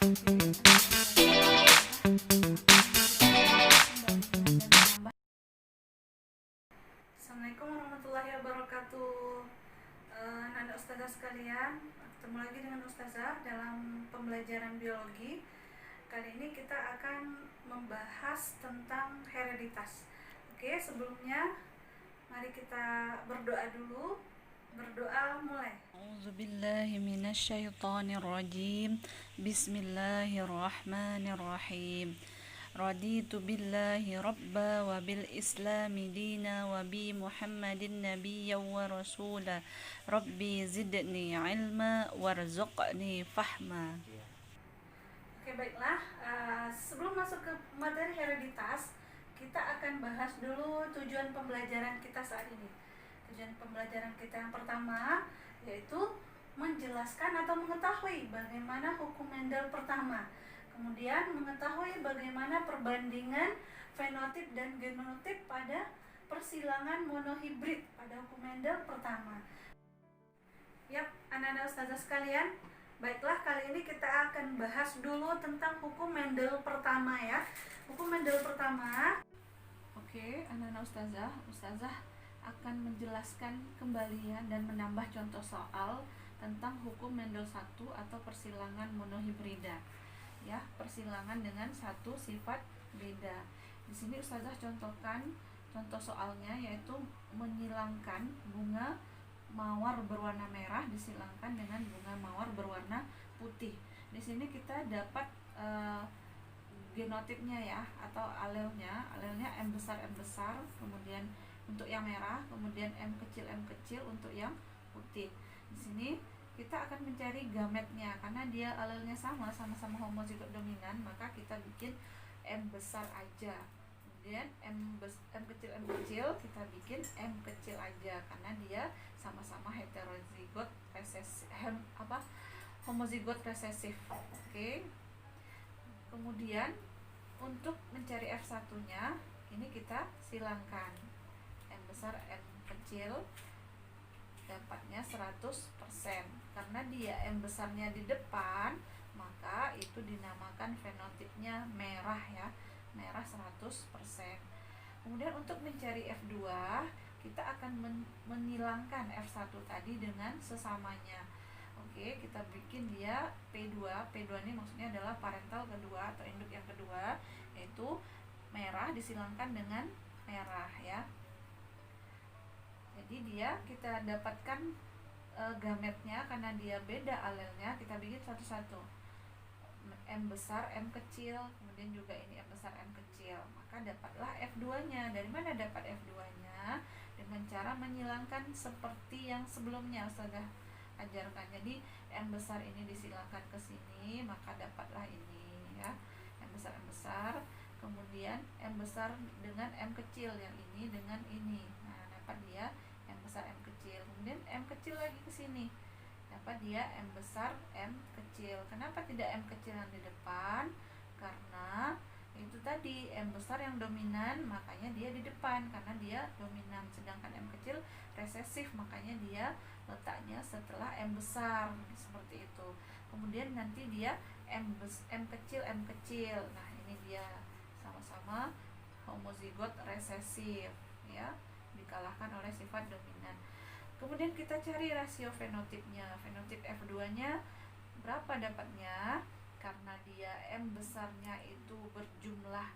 Assalamualaikum warahmatullahi wabarakatuh. Nanda Ustazah sekalian, ketemu lagi dengan Ustazah dalam pembelajaran biologi. Kali ini kita akan membahas tentang hereditas. Oke, sebelumnya mari kita berdoa dulu. Berdoa mulai. A'udzubillahi minasyaitonirrajim. Bismillahirrahmanirrahim. Raditu billahi rabba wa bil islami dina wa bi Muhammadin nabiyya wa rasula. Rabbi zidni ilma warzuqni fahma. Oke, baiklah. Sebelum masuk ke materi hereditas, kita akan bahas dulu tujuan pembelajaran kita saat ini. Tujuan pembelajaran kita yang pertama yaitu menjelaskan atau mengetahui bagaimana hukum Mendel pertama. Kemudian mengetahui bagaimana perbandingan fenotip dan genotip pada persilangan monohibrid pada hukum Mendel pertama. Yap, anak-anak ustazah sekalian, baiklah, kali ini kita akan bahas dulu tentang hukum Mendel pertama ya. Hukum Mendel pertama. Oke, anak-anak ustazah akan menjelaskan kembalian dan menambah contoh soal tentang hukum Mendel 1 atau persilangan monohibrida. Ya, persilangan dengan satu sifat beda. Di sini ustazah contohkan contoh soalnya, yaitu menyilangkan bunga mawar berwarna merah disilangkan dengan bunga mawar berwarna putih. Di sini kita dapat genotipnya ya, atau alelnya M besar, kemudian untuk yang merah, kemudian M kecil untuk yang putih. Di sini kita akan mencari gametnya, karena dia alelnya sama-sama homozigot dominan, maka kita bikin M besar aja. Kemudian M kecil kita bikin M kecil aja, karena dia sama-sama heterozigot resesif, homozigot resesif. Oke. Kemudian untuk mencari F1-nya, ini kita silangkan M besar M kecil, dapatnya 100%. Karena dia M besarnya di depan, maka itu dinamakan fenotipnya merah ya, merah 100%. Kemudian untuk mencari F2, kita akan menghilangkan F1 tadi dengan sesamanya. Oke, kita bikin dia P2. P2 ini maksudnya adalah parental kedua atau induk yang kedua, yaitu merah disilangkan dengan merah ya. Jadi dia kita dapatkan gametnya, karena dia beda alelnya, kita bikin satu-satu. M besar M kecil, kemudian juga ini M besar M kecil, maka dapatlah F2-nya. Dari mana dapat F2-nya? Dengan cara menyilangkan seperti yang sebelumnya sudah ajarkan. Jadi M besar ini disilangkan ke sini, maka dapatlah ini ya, M besar, kemudian M besar dengan M kecil, yang ini dengan ini. Nah, dapat dia M besar M kecil. Kemudian M kecil lagi ke sini, dapat dia M besar M kecil. Kenapa tidak M kecil yang di depan? Karena itu tadi M besar yang dominan, makanya dia di depan karena dia dominan, sedangkan M kecil resesif, makanya dia letaknya setelah M besar, seperti itu. Kemudian nanti dia M kecil. Nah, ini dia sama-sama homozigot resesif ya, dikalahkan oleh sifat dominan. Kemudian kita cari rasio fenotipnya. Fenotip F2-nya berapa dapatnya? Karena dia M besarnya itu berjumlah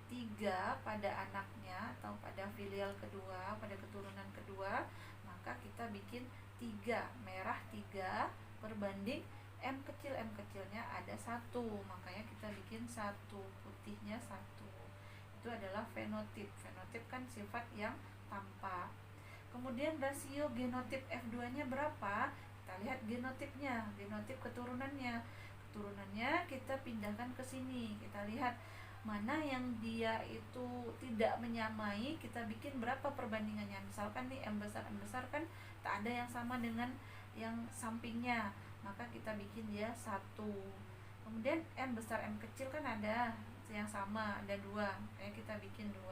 3 pada anaknya atau pada filial kedua, pada keturunan kedua, maka kita bikin 3, merah 3 berbanding M kecilnya ada 1, makanya kita bikin 1, putihnya 1. Itu adalah fenotip. Fenotip kan sifat yang tampak. Kemudian rasio genotip F2-nya berapa? Kita lihat genotipnya, genotip keturunannya. Keturunannya kita pindahkan ke sini. Kita lihat mana yang dia itu tidak menyamai, kita bikin berapa perbandingannya. Misalkan nih M besar kan tak ada yang sama dengan yang sampingnya, maka kita bikin dia 1. Kemudian M besar M kecil kan ada yang sama, ada 2, makanya kita bikin 2.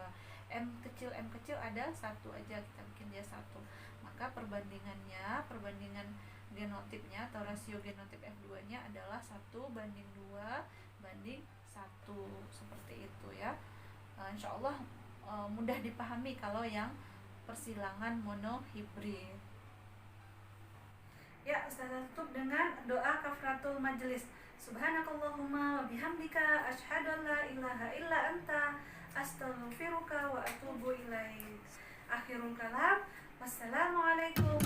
M kecil ada 1 aja, kita bikin dia 1. Maka perbandingan genotipnya atau rasio genotip F2-nya adalah 1:2:1 seperti itu ya. Insya Allah mudah dipahami kalau yang persilangan monohibrid. Ya, Ustazah tutup dengan doa kafaratul majelis. Subhanakallahumma wa bihamdika asyhadu an la ilaha illa anta astaghfiruka wa atubu ilaik. Akhirul kalam. Wassalamualaikum